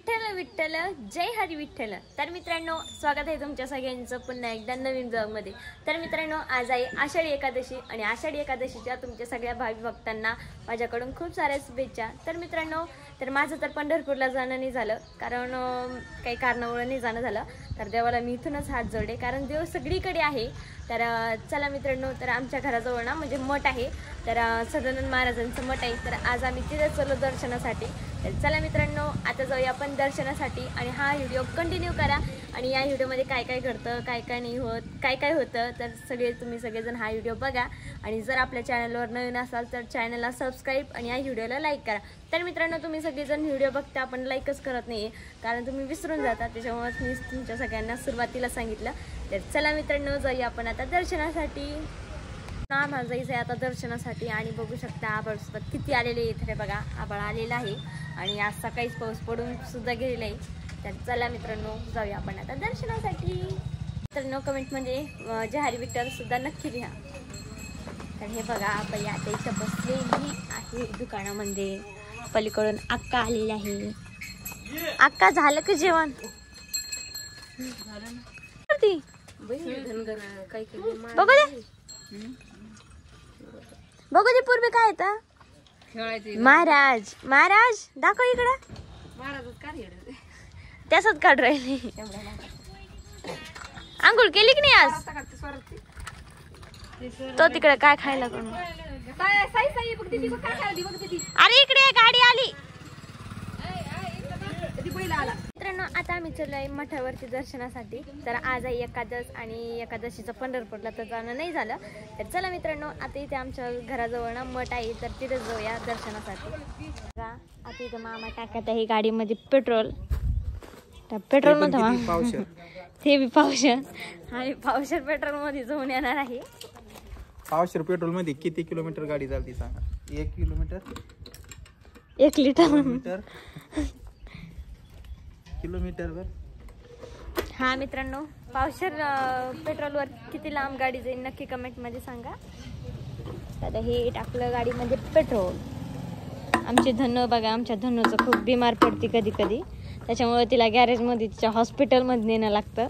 विठ्ठल विठ्ठल जय हरी विठ्ठल। तर मित्रांनो, स्वागत आहे तुमच्या सगळ्यांचं पुन्हा एकदा नवीन ब्लॉगमध्ये। तर मित्रांनो, आज आहे आषाढी एकादशी आणि आषाढी एकादशीच्या तुमच्या सगळ्या भावी भक्तांना माझ्याकडून खूप साऱ्या शुभेच्छा। तर मित्रांनो, तर माझं तर पंढरपूरला जाणं नाही झालं, कारण काही कारणामुळे नाही जाणं झालं। तर देवाला मी इथूनच हात जोडले, कारण देव सगळीकडे आहे। तर चला मित्रांनो, तर आमच्या घराजवळ ना म्हणजे मठ आहे, तर सदानंद महाराजांचं मठ आहे। तर आज आम्ही तिथे चलो दर्शनासाठी। तर चला मित्रांनो, आता जाऊया आपण दर्शनासाठी आणि हा व्हिडिओ कंटिन्यू करा। आणि या व्हिडिओमध्ये काय काय घडतं, काय काय नाही होत, काय काय होतं, तर तुम्ही सगळेजण हा व्हिडिओ बघा। आणि जर आपल्या चॅनलवर नवीन असाल तर चॅनलला सबस्क्राईब आणि या व्हिडिओला लाईक करा। तर मित्रांनो, तुम्ही सगळेजण व्हिडिओ बघता पण लाईकच करत नाही, कारण तुम्ही विसरून जाता, त्याच्यामुळे मी तुमच्या सगळ्यांना सुरुवातीला सांगितलं। तर चला मित्रांनो, जाऊया आपण आता दर्शनासाठी। आम्हाला जायचं आहे आता दर्शनासाठी आणि बघू शकता आभाळ सुद्धा किती आलेले आहे। इथे बघा आभाळ आलेला आहे आणि आज सकाळीच पाऊस पडून सुद्धा गेलेला आहे। तर चला मित्रांनो, जाऊया आपण आता दर्शनासाठी। मित्रांनो, कमेंटमध्ये जय हरी विठ्ठल सुद्धा नक्की लिहा। तर हे बघा बाई आता इथं बसलेली आहे दुकानामध्ये, पलीकडून अक्का आलेली आहे। अक्का, झालं का जेवण? बघू दे पूर्वी काय येतं। महाराज महाराज दाखव इकडं। त्यासच काढ राहिले। आंघोळ केली की नाही आज? तो तिकडे काय खायला करून। अरे इकडे गाडी आली। मित्रांनो, आता आम्ही चाललोय मठावरती दर्शनासाठी। तर आज आहे एकादश आणि एकादशीचं पंढरपूरला तर जाणं नाही झालं। तर चला मित्रांनो, आता इथे आमच्या घराजवळ ना मठ आहे, तर तिथे जाऊया दर्शनासाठी। आता इथं मामा टाकत आहे गाडीमध्ये पेट्रोल। पेट्रोल मध्ये ते बी पावशर आणि पावशर पेट्रोल मध्ये जाऊन येणार आहे। पावशर पेट्रोल मध्ये किती किलोमीटर गाडी चालते सांगा? 1 किलोमीटर 1 लिटर किलोमीटरवर। हा मित्रांनो, पावशर पेट्रोलवर किती लांब गाडी जाईल नक्की कमेंट मध्ये सांगा। आता हे टाकलं गाडीमध्ये पेट्रोल। आमची धनु बघा, आमच्या धनुचं खूप बिमार पडते कधी कधी, त्याच्यामुळे तिला गॅरेजमध्ये तिच्या हॉस्पिटलमध्ये नेणं लागतं।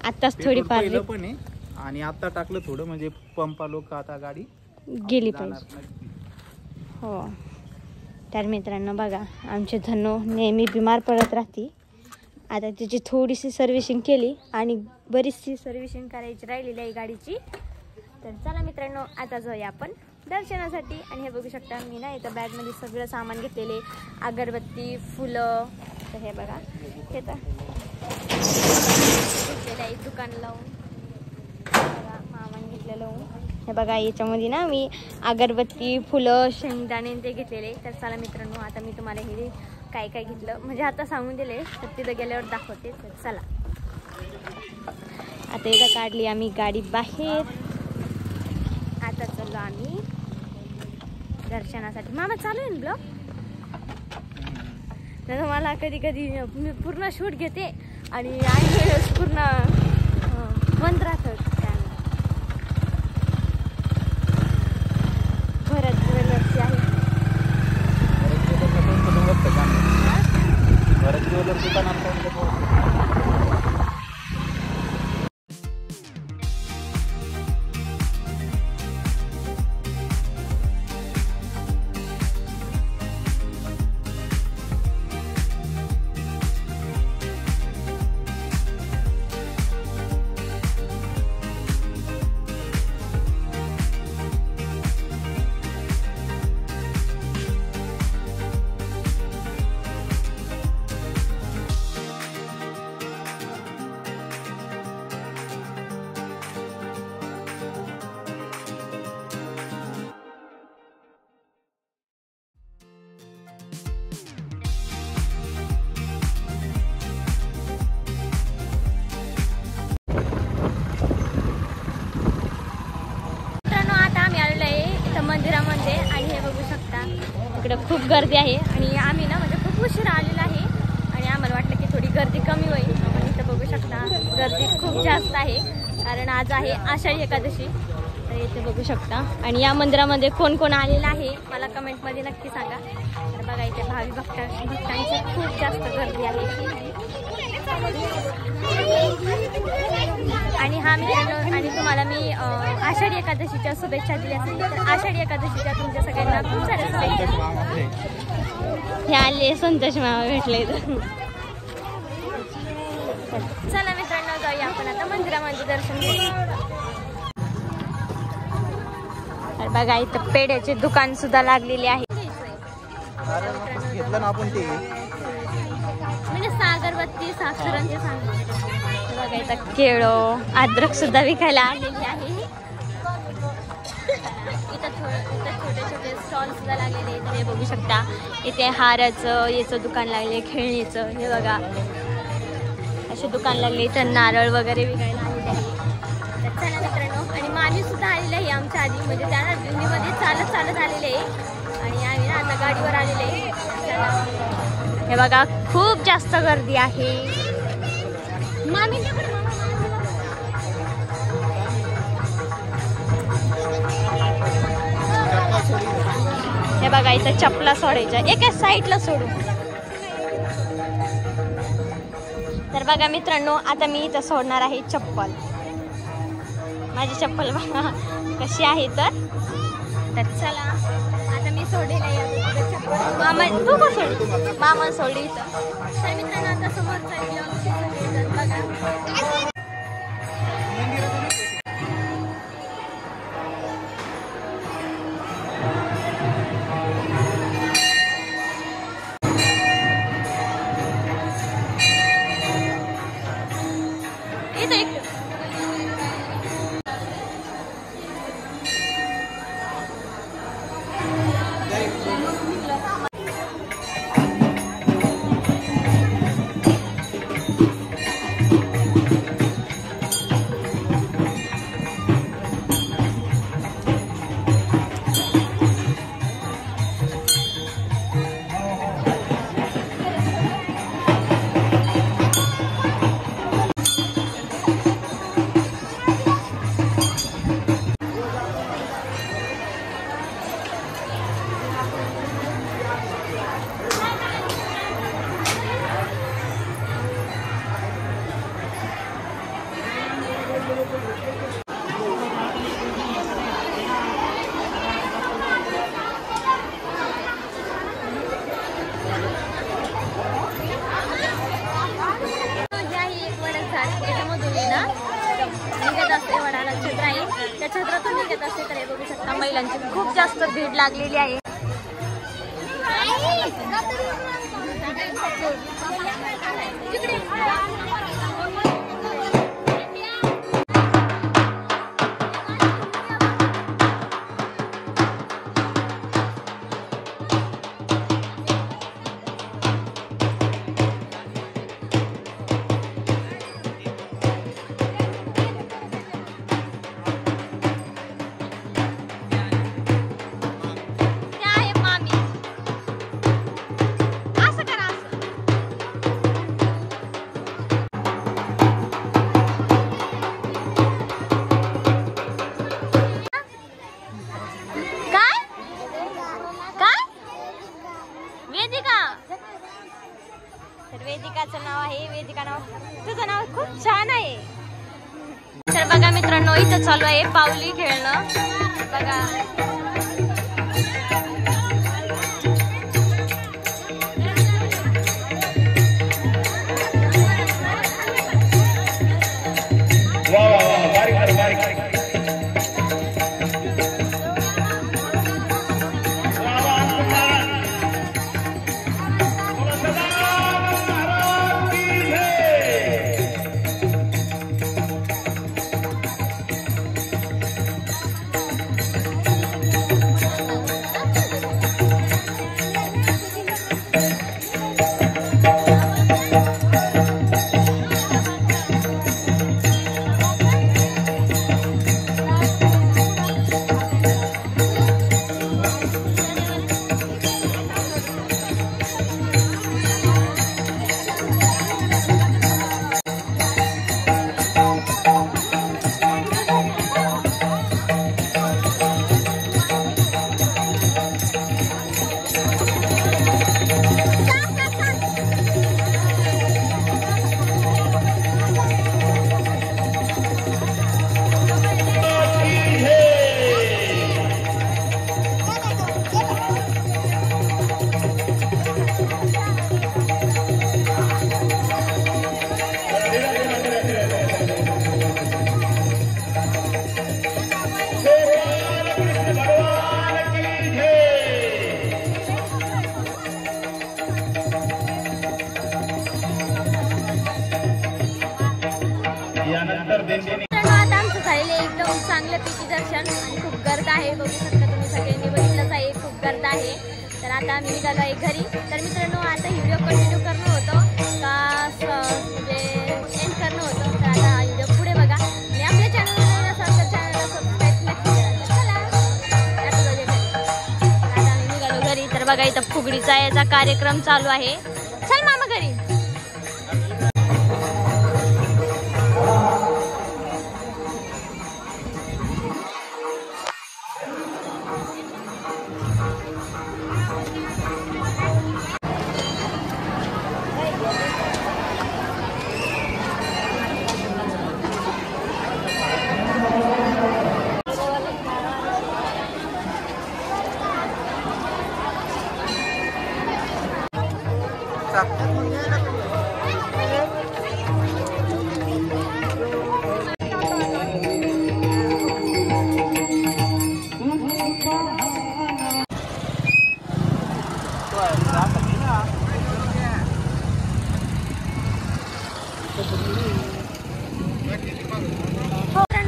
आत्ताच थोडी पार पण आहे आणि आता टाकलं थोडं, म्हणजे पंपा लोक आता गाडी गेली पाहिजे। हो, तर मित्रांनो बघा, आमची धनु नेहमी बिमार पडत राहते। आता तिची थोडीशी सर्व्हिसिंग केली आणि बरीचशी सर्व्हिसिंग करायची राहिलेली आहे गाडीची। तर चला मित्रांनो, आता जाऊया आपण दर्शनासाठी। आणि हे बघू शकता, मी ना इथं बॅगमध्ये सगळं सामान घेतलेले, अगरबत्ती, फुलं। तर हे बघा, हे तर घेतलेलं आहे दुकान लावून, मामान घेतलेलं लावून। हे बघा, याच्यामध्ये ना मी अगरबत्ती, फुलं, शेंगदाणे ते घेतलेले। तर चला मित्रांनो, आता मी तुम्हाला हे काय काय घेतलं म्हणजे आता सांगून दिले, तर तिथं गेल्यावर दाखवते। तर चला, आता इथं काढली आम्ही गाडी बाहेर। आता चाललो आम्ही दर्शनासाठी। मामा चालू आहे ना ब्लॉग? तर मला कधी कधी मी पूर्ण शूट घेते आणि पूर्ण बंद राहतं। भरत ज्वेलर्सची आहे। भरत ज्वेलर्स दुकान। मंदिरामध्ये आणि हे बघू शकता इकडे खूप गर्दी आहे। आणि आम्ही ना म्हणजे खूप उशीर आलेला आहे आणि आम्हाला वाटलं की थोडी गर्दी कमी होईल, पण इथं बघू शकता गर्दी खूप जास्त आहे, कारण आज आहे आषाढी एकादशी। तर इथे बघू शकता। आणि या मंदिरामध्ये कोण कोण आलेला आहे मला कमेंट मध्ये नक्की सांगा। तर बघा इथे भावी भक्तांची खूप जास्त गर्दी आहे. आणि हा मित्रांनो, आणि तुम्हाला मी आषाढी एकादशीच्या शुभेच्छा दिल्या असेल तर आषाढी एकादशीच्या तुमच्या सगळ्यांना खूप साऱ्या शुभेच्छा. हे आले संतोष मामा भेटले इथं. चला मित्रांनो, जाऊया आपण आता मंदिरामध्ये दर्शन घेऊ. तर बघा इथं पेढ्याचे दुकान सुद्धा लागलेले आहे. घेतलं ना आपण ते म्हणजे सागरबत्ती साखरांचे सांग. बघा इथं केळं अद्रक सुद्धा विकायला आलेली आहे. इथं छोटे छोटे स्टॉल सुद्धा लागलेले आहेत. हे बघू शकता. इथे हाराचं याचं दुकान लागले, खेळणीचं. हे बघा असे दुकान लागले. इथं नारळ वगैरे विकायला आलेले आहे. तर चला मित्रांनो, आणि मामी सुद्धा आलेले आहे आमच्या आधी, म्हणजे त्या दिंडीमध्ये चालत आलेले आहे. आणि आम्ही ना आता गाडीवर आलेले आहे. हे बघा खूप जास्त गर्दी आहे. मामी हे बघा इथं चपला सोडायच्या एका साईडला सोडू. तर बघा मित्रांनो, आता मी इथं सोडणार आहे चप्पल. माझी चप्पल बघा कशी आहे. तर चला आता मी सोडेल चप्पल. मामा तू का सोड, मामा सोडली इथं. तर मित्रांनो आता समोर चालली बघा. त्या छत्रातून निघत असते. तर हे बघू शकता महिलांची खूप जास्त भीड लागलेली आहे. वेदिकाचं नाव आहे. वेदिका नाव, तुझं नाव खूप छान आहे. तर बघा मित्रांनो, इथं चालू आहे पावली खेळणं. बघा मित्रांनो आता आमचं झालेलं आहे एकदम चांगल्यापैकी दर्शन आणि खूप गर्द आहे, बघू शकता तुम्ही सगळ्यांनी बघितलंच आहे, खूप गर्द आहे. तर आता आम्ही निघालो आहे घरी. तर मित्रांनो आता व्हिडिओ कंटिन्यू करणं होतं का म्हणजे एंड करणं होतं. तर आता हा व्हिडिओ पुढे बघा आणि आपल्या चॅनलला नवीन असाल तर चॅनलला सबस्क्राईब नक्की करा. तर चला आता जाऊया घरी. तर आता आम्ही निघालो घरी. तर बघा इथं फुगडीचा याचा कार्यक्रम चालू आहे. चल मामा घरी.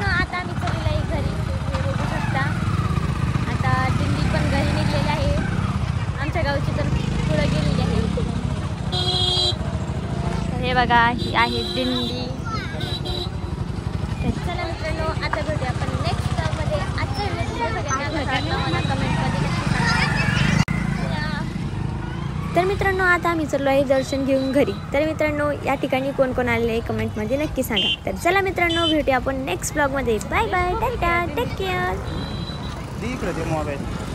आता आम्ही चलेलो आहे घरी. तुम्ही बघू शकता आता दिंडी पण घरी निघलेली आहे. आमच्या गावची तर पुढे गेलेली आहे. तर हे बघा ही आहे दिंडी. तर चला मित्रांनो आता भेटूया आपण नेक्स्ट ब्लॉगमध्ये. आजचा व्हिडिओ तुम्हाला सगळ्यांना कसा वाटला मला कमेंटमध्ये नक्की सांगा. तर मित्रांनो आता आम्ही चाललो आहे दर्शन घेऊन घरी. तर मित्रांनो या ठिकाणी कोण कोण आलेले आहे कमेंटमध्ये नक्की सांगा. तर चला मित्रांनो भेटूया आपण नेक्स्ट ब्लॉगमध्ये. Bye bye, tata, take care. Mobile